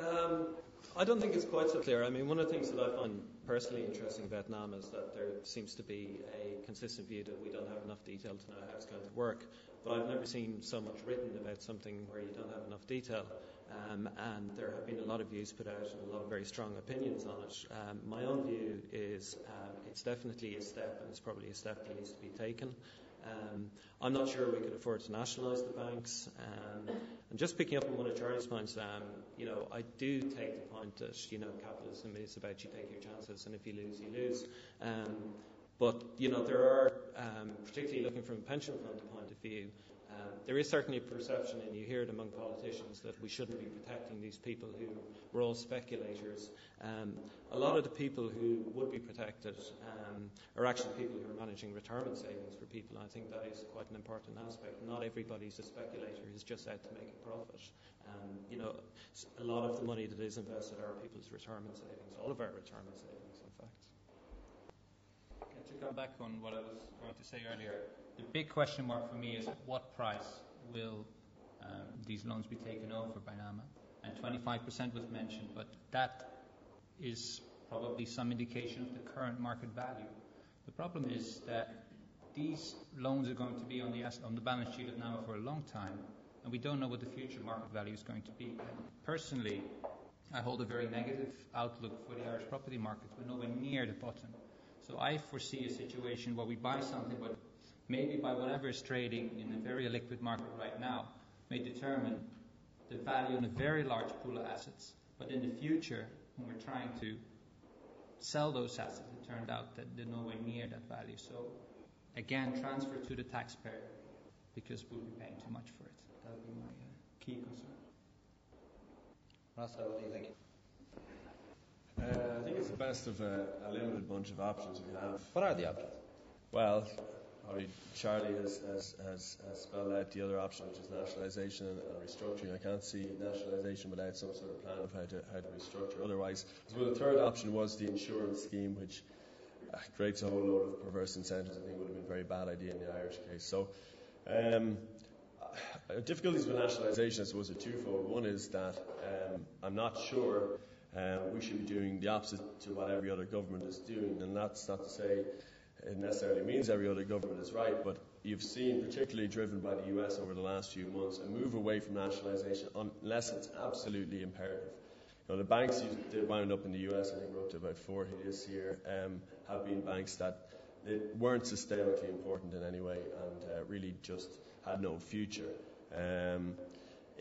I don't think it's quite so clear. I mean, one of the things that I find personally interesting about Vietnam is that there seems to be a consistent view that we don't have enough detail to know how it's going to work. But I've never seen so much written about something where you don't have enough detail. And there have been a lot of views put out and a lot of very strong opinions on it. My own view is it's definitely a step, and it's probably a step that needs to be taken. I'm not sure we could afford to nationalise the banks. And just picking up on one of Charlie's points, I do take the point that, capitalism is about you take your chances, and if you lose, you lose. But there are, particularly looking from a pension fund point of view, there is certainly a perception, and you hear it among politicians, that we shouldn't be protecting these people who were all speculators. A lot of the people who would be protected are actually people who are managing retirement savings for people, and I think that is quite an important aspect. Not everybody's a speculator who's just out to make a profit. A lot of the money that is invested are people's retirement savings, all of our retirement savings, in fact. To come back on what I was going to say earlier, the big question mark for me is at what price will these loans be taken over by NAMA? And 25% was mentioned, but that is probably some indication of the current market value. The problem is that these loans are going to be on the balance sheet of NAMA for a long time, and we don't know what the future market value is going to be. And personally, I hold a very negative outlook for the Irish property market. We're nowhere near the bottom. So I foresee a situation where we buy something, but maybe by whatever is trading in a very illiquid market right now, may determine the value in a very large pool of assets. But in the future, when we're trying to sell those assets, it turned out that they're nowhere near that value. So again, transfer to the taxpayer, because we'll be paying too much for it. That would be my key concern. Rasta, what do you think? I think it's the best of a limited bunch of options we have. What are the options? Well, Charlie has spelled out the other option, which is nationalisation and restructuring. I can't see nationalisation without some sort of plan of how to restructure. Otherwise, so the third option was the insurance scheme, which creates a whole load of perverse incentives. I think would have been a very bad idea in the Irish case. So, difficulties with nationalisation, I suppose, are twofold. One is that I'm not sure we should be doing the opposite to what every other government is doing, and that's not to say it necessarily means every other government is right, but you've seen, particularly driven by the US over the last few months, a move away from nationalisation unless it's absolutely imperative. The banks that wound up in the US, I think we're up to about 40 this year, have been banks that weren't systemically important in any way and really just had no future.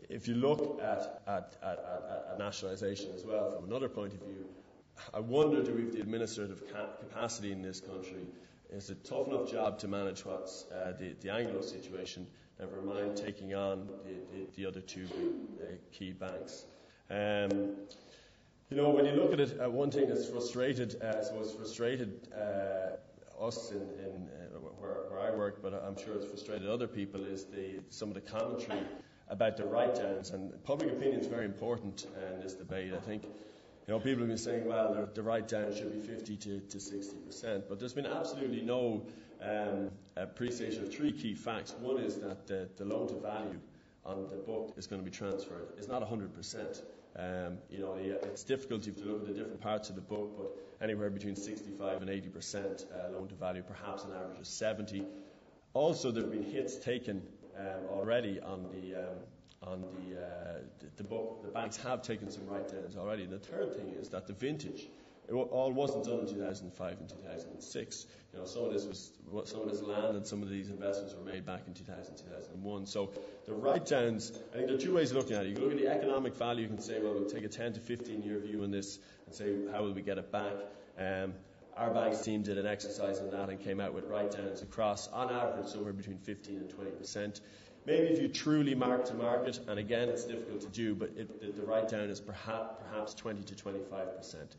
If you look at nationalisation as well from another point of view, I wonder, do we have the administrative capacity in this country? It's a tough enough job to manage what's the Anglo situation, never mind taking on the other two key banks. When you look at it, one thing that's frustrated us in where I work, but I'm sure it's frustrated other people, is some of the commentary about the write-downs. And public opinion is very important in this debate. I think people have been saying, well, the write-down should be 50 to 60%, but there's been absolutely no appreciation of three key facts. One is that the loan-to-value on the book is going to be transferred. It's not 100%. It's difficult if you look at the different parts of the book, but anywhere between 65 and 80% loan-to-value, perhaps an average of 70. Also, there have been hits taken already on the book. The banks have taken some write-downs already. And the third thing is that the vintage, it all wasn't done in 2005 and 2006. Some of this land and some of these investments were made back in 2000, 2001. So the write-downs, I think there are two ways of looking at it. You can look at the economic value. You can say, well, we'll take a 10 to 15-year view on this and say, how will we get it back? Our banks team did an exercise on that and came out with write-downs across, on average, somewhere between 15 and 20%. Maybe if you truly mark to market, and again, it's difficult to do, but the write-down is perhaps 20 to 25%.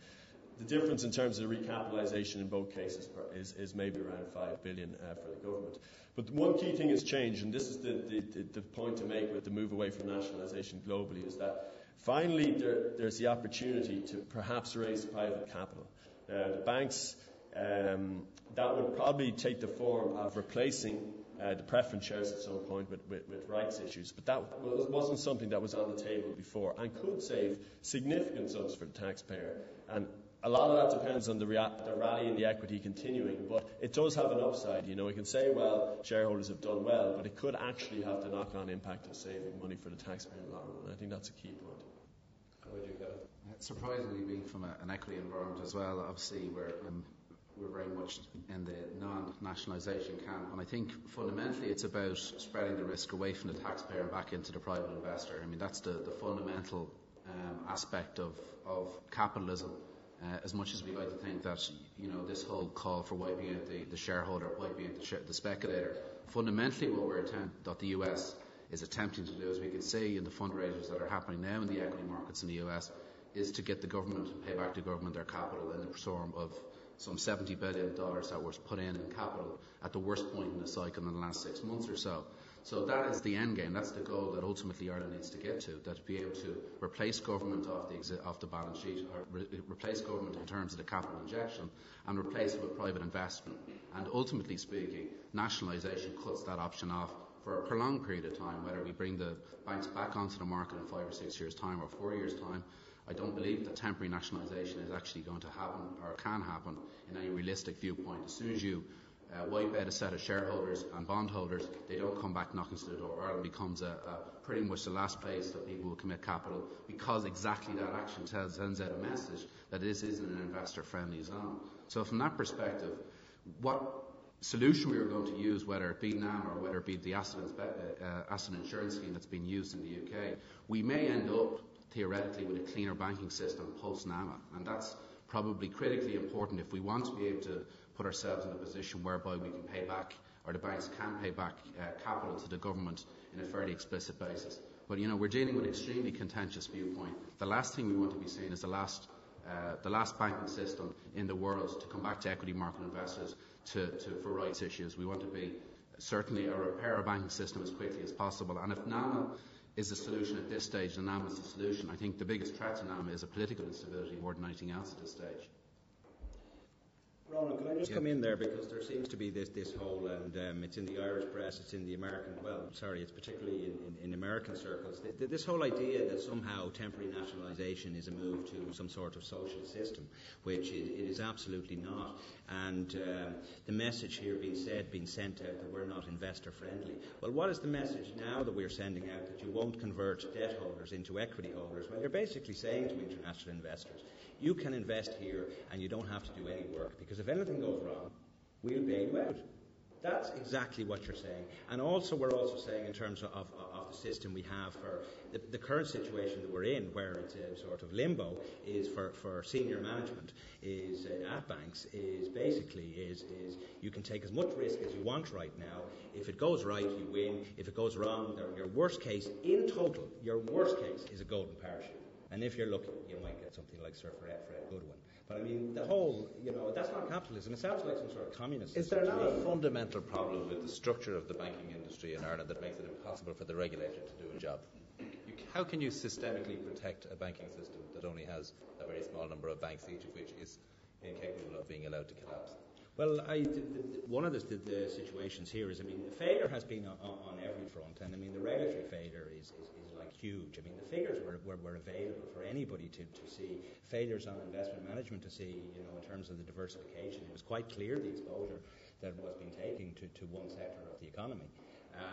The difference in terms of the recapitalisation in both cases is maybe around 5 billion for the government. But the one key thing has changed, and this is the point to make with the move away from nationalisation globally, is that finally there's the opportunity to perhaps raise private capital. The banks, that would probably take the form of replacing the preference shares at some point with rights issues, but that wasn't something that was on the table before and could save significant sums for the taxpayer. And a lot of that depends on the rally in the equity continuing, but it does have an upside. You know, we can say, well, shareholders have done well, but it could actually have the knock-on impact of saving money for the taxpayer in the long run. I think that's a key point. How would you get it? Surprisingly, being from an equity environment as well, obviously we're very much in the non-nationalisation camp, and I think fundamentally it's about spreading the risk away from the taxpayer and back into the private investor. I mean, that's the fundamental aspect of capitalism. As much as we like to think that, you know, this whole call for wiping out the shareholder, wiping out the speculator, fundamentally what the US is attempting to do, as we can see in the fundraisers that are happening now in the equity markets in the US, is to get the government to pay back the government their capital in the form of some $70 billion that was put in capital at the worst point in the cycle in the last 6 months or so. So that is the end game. That's the goal that ultimately Ireland needs to get to, that to be able to replace government off the balance sheet, or replace government in terms of the capital injection, and replace it with private investment. And ultimately speaking, nationalisation cuts that option off for a prolonged period of time, whether we bring the banks back onto the market in 5 or 6 years' time or 4 years' time. I don't believe that temporary nationalisation is actually going to happen or can happen in any realistic viewpoint. As soon as you wipe out a set of shareholders and bondholders, they don't come back knocking to the door. Ireland becomes pretty much the last place that people will commit capital, because exactly that action sends out a message that this isn't an investor-friendly zone. So from that perspective, what solution we are going to use, whether it be NAM or whether it be the asset insurance scheme that's been used in the UK, we may end up theoretically with a cleaner banking system post-NAMA, and that's probably critically important if we want to be able to put ourselves in a position whereby we can pay back, or the banks can pay back capital to the government in a fairly explicit basis. But, you know, we're dealing with an extremely contentious viewpoint. The last thing we want to be seeing is the last banking system in the world to come back to equity market investors for rights issues. We want to be certainly repair our banking system as quickly as possible. And if NAMA is the solution at this stage, and NAMA is the solution, I think the biggest threat to NAMA is a political instability more than anything else at this stage. Ronan, can I just come in there, because there seems to be this whole, and it's in the Irish press, it's in the American, it's particularly in American circles, this whole idea that somehow temporary nationalisation is a move to some sort of social system, which it is absolutely not. And the message here being sent out that we're not investor friendly. Well, what is the message now that we're sending out, that you won't convert debt holders into equity holders? Well, you're basically saying to international investors, you can invest here and you don't have to do any work, because if anything goes wrong, we'll bail you out. That's exactly what you're saying. And also, we're also saying in terms of the system we have for the current situation that we're in, where it's a sort of limbo, is for senior management, is at banks, is basically is you can take as much risk as you want right now. If it goes right, you win. If it goes wrong, your worst case in total, your worst case is a golden parachute. And if you're lucky, you might get something like Sir Fred Goodwin. But I mean, the whole, that's not capitalism. It sounds like some sort of communist system. Is there not a fundamental problem with the structure of the banking industry in Ireland that makes it impossible for the regulator to do a job? How can you systemically protect a banking system that only has a very small number of banks, each of which is incapable of being allowed to collapse? Well, one of the situations here is, failure has been on every front, and the regulatory failure is like huge. The figures were available for anybody to see. Failures on investment management to see, in terms of the diversification. It was quite clear the exposure that was being taken to one sector of the economy.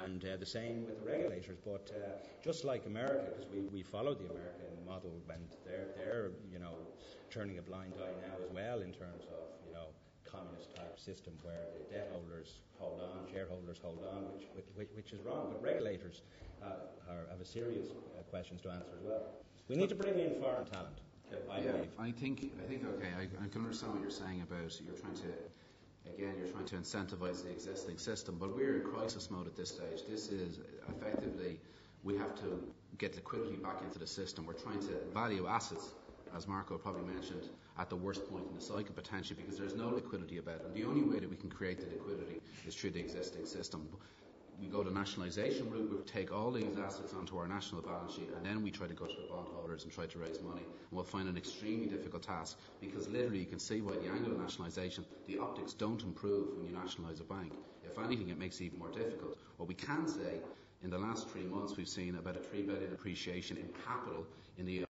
And the same with the regulators, but just like America, because we followed the American model, and they're turning a blind eye now as well in terms of communist type system where the debt holders hold on, shareholders hold on, which is wrong. But regulators have a serious questions to answer as well. We need to bring in foreign talent. I think okay, I can understand what you're saying about you're trying to incentivise the existing system, but we're in crisis mode at this stage. This is effectively, we have to get liquidity back into the system. We're trying to value assets, as Marco probably mentioned, at the worst point in the cycle potentially, because there's no liquidity about it. And the only way that we can create the liquidity is through the existing system. we go the nationalisation route, we take all these assets onto our national balance sheet, and then we try to go to the bondholders and try to raise money, and we'll find an extremely difficult task, because literally you can see by the angle of nationalisation, the optics don't improve when you nationalise a bank. If anything, it makes it even more difficult. What we can say, in the last 3 months, we've seen about a 3 billion appreciation in capital in the